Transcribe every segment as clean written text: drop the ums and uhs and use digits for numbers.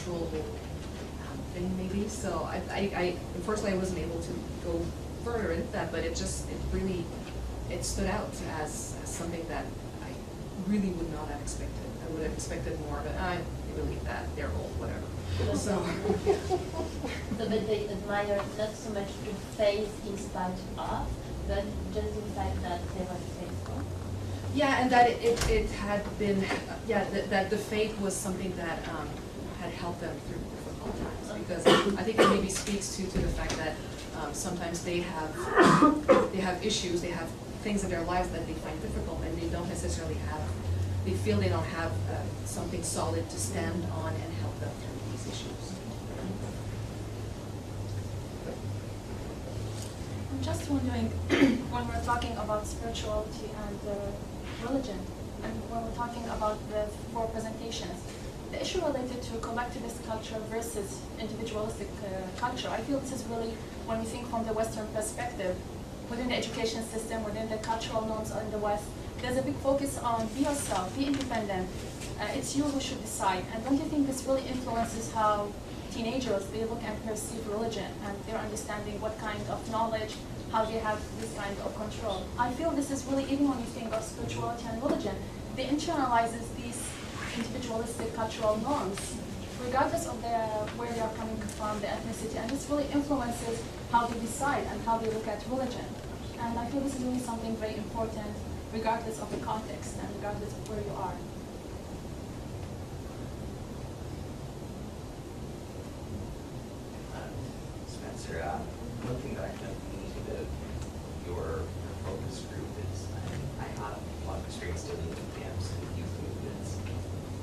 cultural thing maybe. So I unfortunately I wasn't able to go further into that, but it really stood out as something that I really would not have expected. I would have expected more, but I believe that they're old, whatever. So but they admire not so much the faith in spite of, but just the fact that they were faithful. yeah, and that it had been that the faith was something that had helped them through difficult times, because I think it maybe speaks to the fact that sometimes they have issues, they have things in their lives that they find difficult, and they don't necessarily have, they feel they don't have something solid to stand on and help them through these issues. I'm just wondering, when we're talking about spirituality and religion, and when we're talking about the four presentations, the issue related to collectivist culture versus individualistic culture, I feel this is really, when we think from the Western perspective, within the education system, within the cultural norms in the West, there's a big focus on be yourself, be independent. It's you who should decide. And don't you think this really influences how teenagers, they look and perceive religion and their understanding what kind of knowledge, how they have this kind of control? I feel this is really, even when you think of spirituality and religion, they internalizes these individualistic cultural norms, regardless of where they are coming from, the ethnicity, and this really influences how they decide and how they look at religion. And I feel this is really something very important, regardless of the context and regardless of where you are. Spencer, one thing that I kind of need about your focus group is I had a lot of experience dealing with camps and youth movements.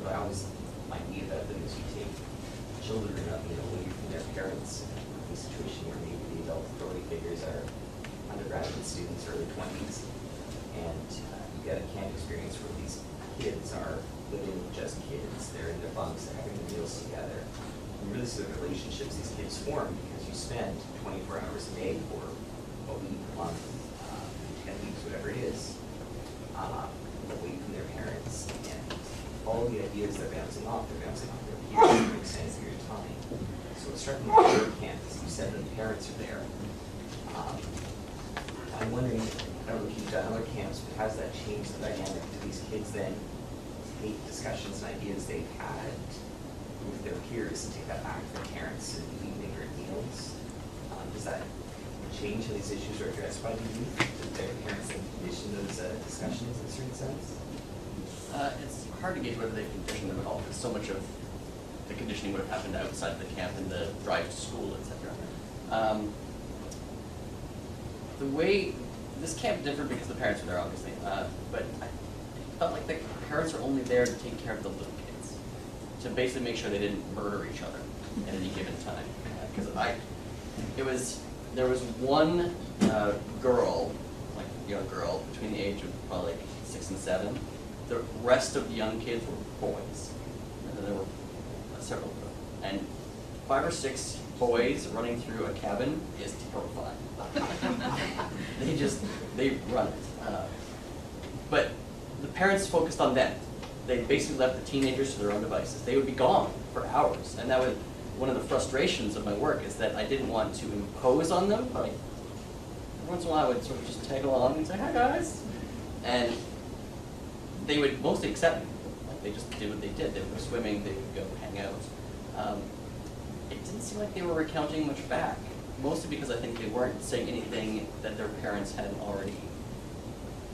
What I always might need about them is you take children away from their parents in a situation where maybe the adult authority figures are undergraduate students, early 20s, and you get a camp experience where these kids are living with just kids. They're in their bunks, they're having their meals together. And really see the relationships these kids form because you spend 24 hours a day for a week, a month, 10 weeks, whatever it is, away from their parents. And all the ideas they're bouncing off their peers to make sense of your time. So it's starting with your camp, as you said, the parents are there. I'm wondering, I don't know if you've done other camps, but has that changed the dynamic? Do these kids then take discussions and ideas they've had with their peers and take that back to their parents and evening or meals? Does that change how these issues are addressed by the youth? Do their parents then condition those discussions in a certain sense? It's hard to gauge whether they've conditioned them at all, because so much of the conditioning would have happened outside of the camp and the drive to school, etc. The way this camp differed because the parents were there, obviously, but I felt like the parents are only there to take care of the little kids, to basically make sure they didn't murder each other at any given time. Because there was one girl, like a young girl, between the age of probably like 6 and 7. The rest of the young kids were boys. And there were several of them. And 5 or 6 boys running through a cabin is terrifying. they run it. But the parents focused on them. They basically left the teenagers to their own devices. They would be gone for hours. And that was one of the frustrations of my work, is that I didn't want to impose on them, but once in a while I would sort of just tag along and say, hi guys. And they would mostly accept me. Like, they just did what they did. They would go swimming, they would go hang out. It didn't seem like they were recounting much back, mostly because I think they weren't saying anything that their parents hadn't already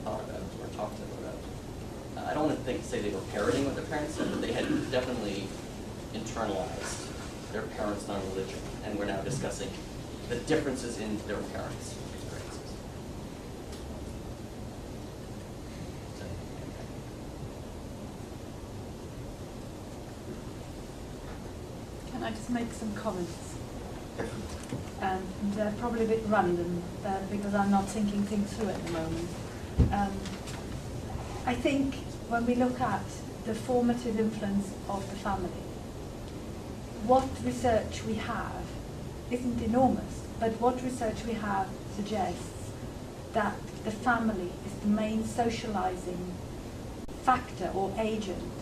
thought about or talked to them about. I don't want to say they were parroting what their parents said, but they had definitely internalized their parents' non-religion, and we're now discussing the differences in their parents' experiences. Can I just make some comments? And they're probably a bit random because I'm not thinking things through at the moment. I think when we look at the formative influence of the family, what research we have isn't enormous, but what research we have suggests that the family is the main socializing factor or agent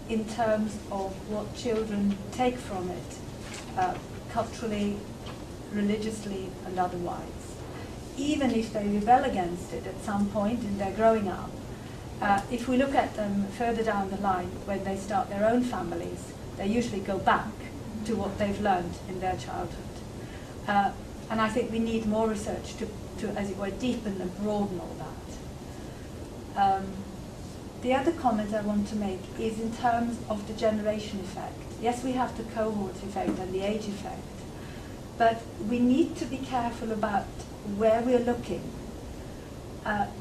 in terms of what children take from it, culturally, religiously, and otherwise. Even if they rebel against it at some point in their growing up, if we look at them further down the line, when they start their own families, they usually go back to what they've learned in their childhood. And I think we need more research to, as it were, deepen and broaden all that. The other comment I want to make is in terms of the generation effect. Yes, we have the cohort effect and the age effect, but we need to be careful about where we're looking.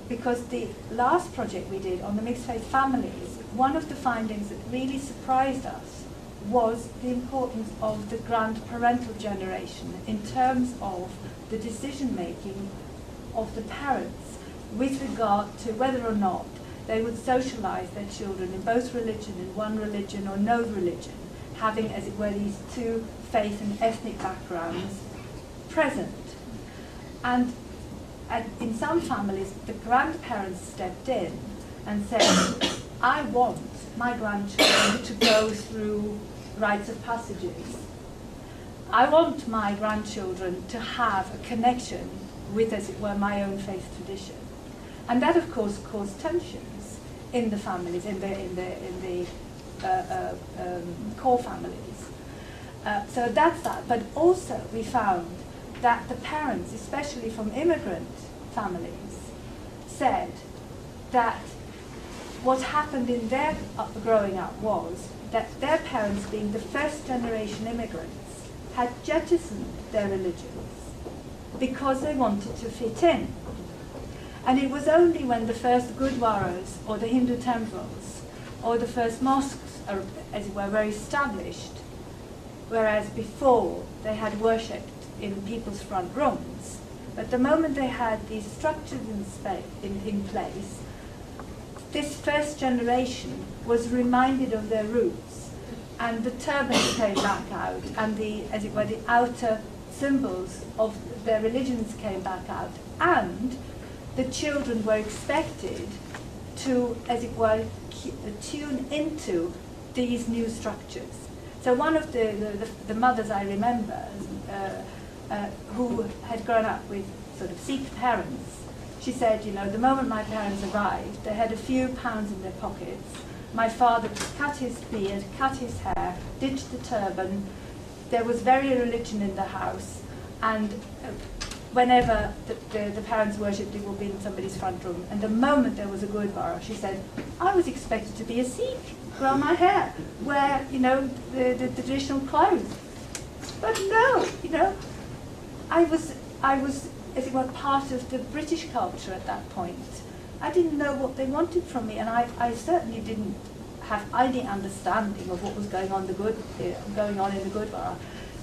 Because the last project we did on the mixed-faith families, one of the findings that really surprised us was the importance of the grandparental generation in terms of the decision-making of the parents with regard to whether or not they would socialize their children in both religion, in one religion or no religion, having, as it were, these two faith and ethnic backgrounds present. And in some families, the grandparents stepped in and said, I want my grandchildren to go through rites of passages. I want my grandchildren to have a connection with, as it were, my own faith tradition. And that, of course, caused tensions in the families, in the core families. So that's that. But also we found that the parents, especially from immigrant families, said that what happened in their growing up was that their parents, being the first generation immigrants, had jettisoned their religions because they wanted to fit in. And it was only when the first Gurdwaras or the Hindu temples or the first mosques, as it were, were established, whereas before they had worshipped in people's front rooms. But the moment they had these structures in place, this first generation was reminded of their roots, and the turbans came back out, and the, as it were, the outer symbols of their religions came back out, and the children were expected to, as it were, tune into these new structures. So one of the mothers I remember, who had grown up with sort of Sikh parents, she said, you know, the moment my parents arrived, they had a few pounds in their pockets. My father cut his beard, cut his hair, ditched the turban. There was very religion in the house, and whenever the parents worshipped, it would be in somebody's front room. And the moment there was a Gurdwara, she said, I was expected to be a Sikh, grow my hair, wear, you know, the traditional clothes. But no, you know, I was, as it were, part of the British culture at that point. I didn't know what they wanted from me, and I certainly didn't have any understanding of what was going on in the Gurdwara.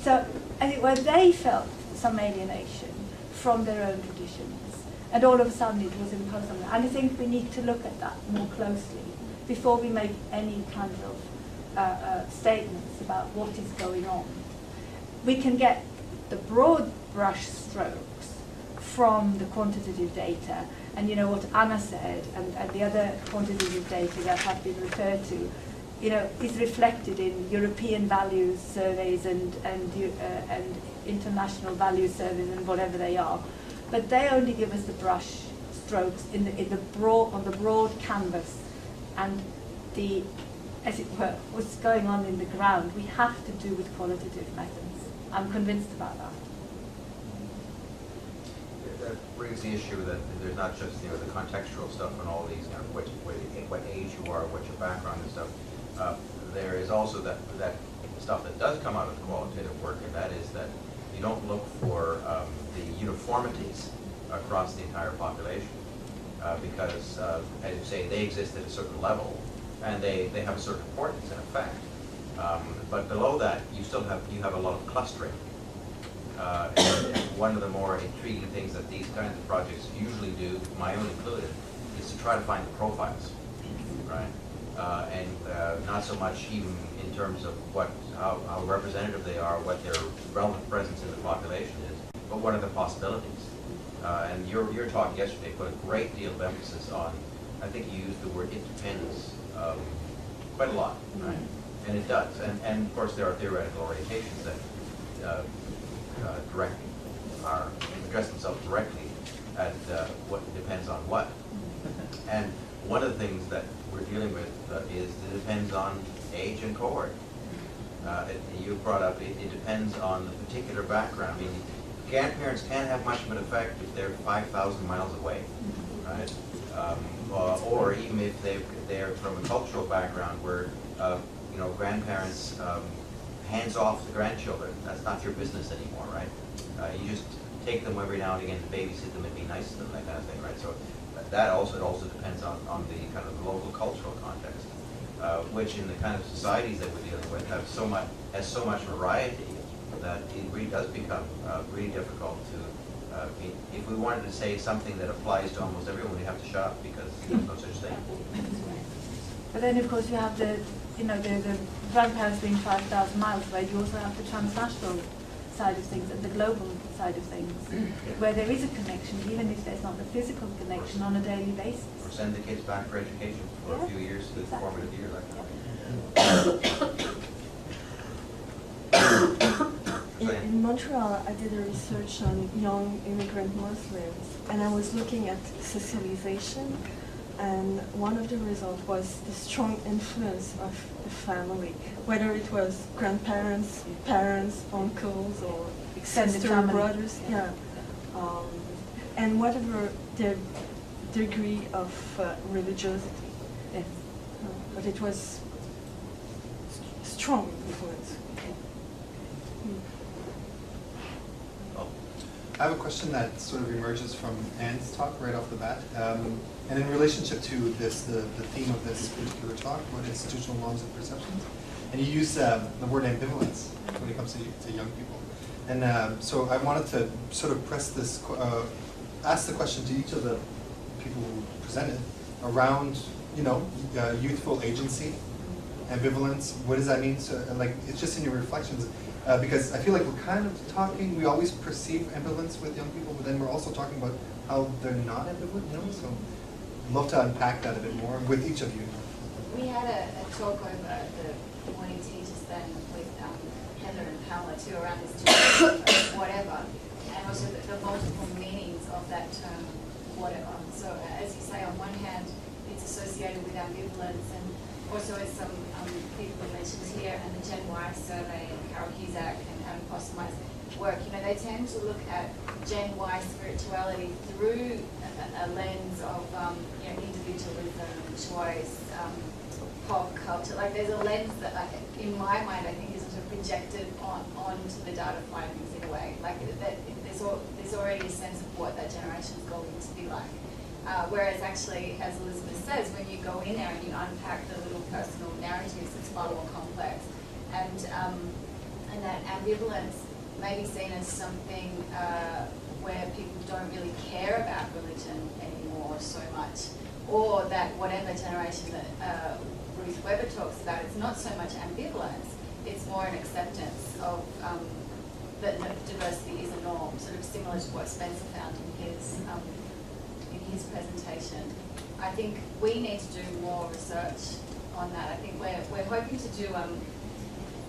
So, as it were, they felt some alienation from their own traditions, and all of a sudden it was imposed on them. And I think we need to look at that more closely before we make any kind of statements about what is going on. We can get the broad brush strokes from the quantitative data, and you know what Anna said, and the other quantitative data that have been referred to, you know, is reflected in European values surveys and international values surveys and whatever they are, but they only give us the brush strokes on the broad canvas, and the, as it were, what's going on in the ground we have to do with qualitative methods. I'm convinced about that. That brings the issue that there's not just, you know, the contextual stuff and all these, you know, what age you are, what your background and stuff. There is also that stuff that does come out of the qualitative work, and that is that you don't look for the uniformities across the entire population, because, as you say, they exist at a certain level, and they have a certain importance and effect. But below that, you have a lot of clustering. And one of the more intriguing things that these kinds of projects usually do, my own included, is to try to find the profiles, right? And not so much even in terms of how representative they are, what their relative presence in the population is, but what are the possibilities? And your talk yesterday put a great deal of emphasis on, I think you used the word interdependence, quite a lot, right? And it does, and of course there are theoretical orientations that address themselves directly at what depends on what. And one of the things that we're dealing with is it depends on age and cohort. You brought up, it depends on the particular background. I mean, grandparents can't have much of an effect if they're 5,000 miles away, right? Or even if they're from a cultural background where, you know, grandparents hands off the grandchildren. That's not your business anymore, right? You just take them every now and again to babysit them and be nice to them, that kind of thing, right? So that also, it also depends on the kind of local cultural context, which in the kind of societies that we're dealing with has so much variety that it really does become really difficult to, if we wanted to say something that applies to almost everyone, we have to shut up because there's no such thing. But then, of course, you have the grandparents being 5,000 miles away. You also have the transnational side of things and the global side of things, where there is a connection, even if there's not the physical connection on a daily basis. Or send the kids back for education for a few years, the Exactly. formative years, that kind of thing. In Montreal, I did a research on young immigrant Muslims, and I was looking at socialization, and one of the results was the strong influence of the family, whether it was grandparents, parents, uncles, or Extended sister, family. brothers, yeah. And whatever their degree of religiosity. Yes. But it was strong influence. Oh, I have a question that sort of emerges from Anne's talk right off the bat. And in relationship to this, the theme of this particular talk, what institutional norms and perceptions. And you use the word ambivalence when it comes to young people. And so I wanted to sort of press this, ask the question to each of the people who presented around, youthful agency, ambivalence. What does that mean? So, like, it's just in your reflections. Because I feel like we're kind of talking, we always perceive ambivalence with young people, but then we're also talking about how they're not ambivalent, so I'd love to unpack that a bit more with each of you. We had a talk over at the morning teachers then with Heather and Paola too around this term whatever, and also the multiple meanings of that term whatever. So as you say, on one hand, it's associated with ambivalence, and also as some people have mentioned here, and the Gen Y survey and Carol Cusack and Adam Postlema's work, they tend to look at Gen Y spirituality through a lens of individualism, choice, pop culture. Like there's a lens that, in my mind, I think is sort of projected onto the data findings in a way. Like there's already a sense of what that generation is going to be like. Whereas actually, as Elizabeth says, when you go in there and you unpack the little personal narratives, it's far more complex. And that ambivalence may be seen as something where people don't really care about religion anymore so much. Or that whatever generation that Ruth Weber talks about, it's not so much ambivalence, it's more an acceptance of that diversity is a norm, sort of similar to what Spencer found in his presentation. I think we need to do more research on that. I think we're hoping to do,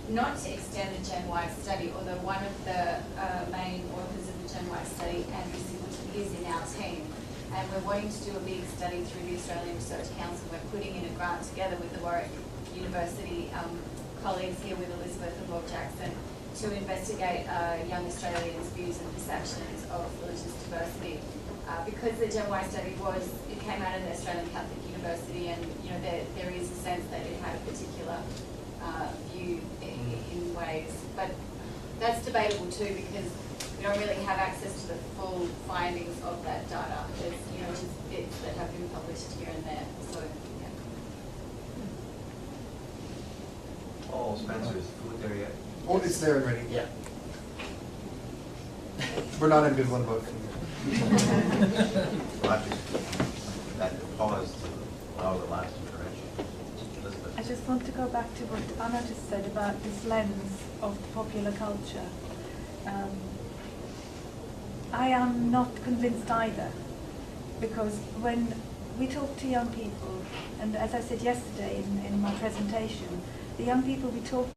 not to extend the Gen Y study, although one of the main authors of the Gen Y study, Andrew Singleton, is in our team. And we're wanting to do a big study through the Australian Research Council. We're putting in a grant together with the Warwick University colleagues here with Elizabeth and Bob Jackson to investigate young Australians' views and perceptions of religious diversity. Because the Gen Y study came out of the Australian Catholic University, and there is a sense that it had a particular view in ways, but that's debatable too because we don't really have access to the full findings of that data. There's just bits that have been published here and there. So yeah. Oh, Spencer, is the food there yet? Oh, it's there already. Yeah. We're not ambivalent about food. We'll have to that pause to allow the last intervention. Elizabeth. I just want to go back to what Anna just said about this lens of popular culture. I am not convinced either, because when we talk to young people, and as I said yesterday in my presentation, the young people we talk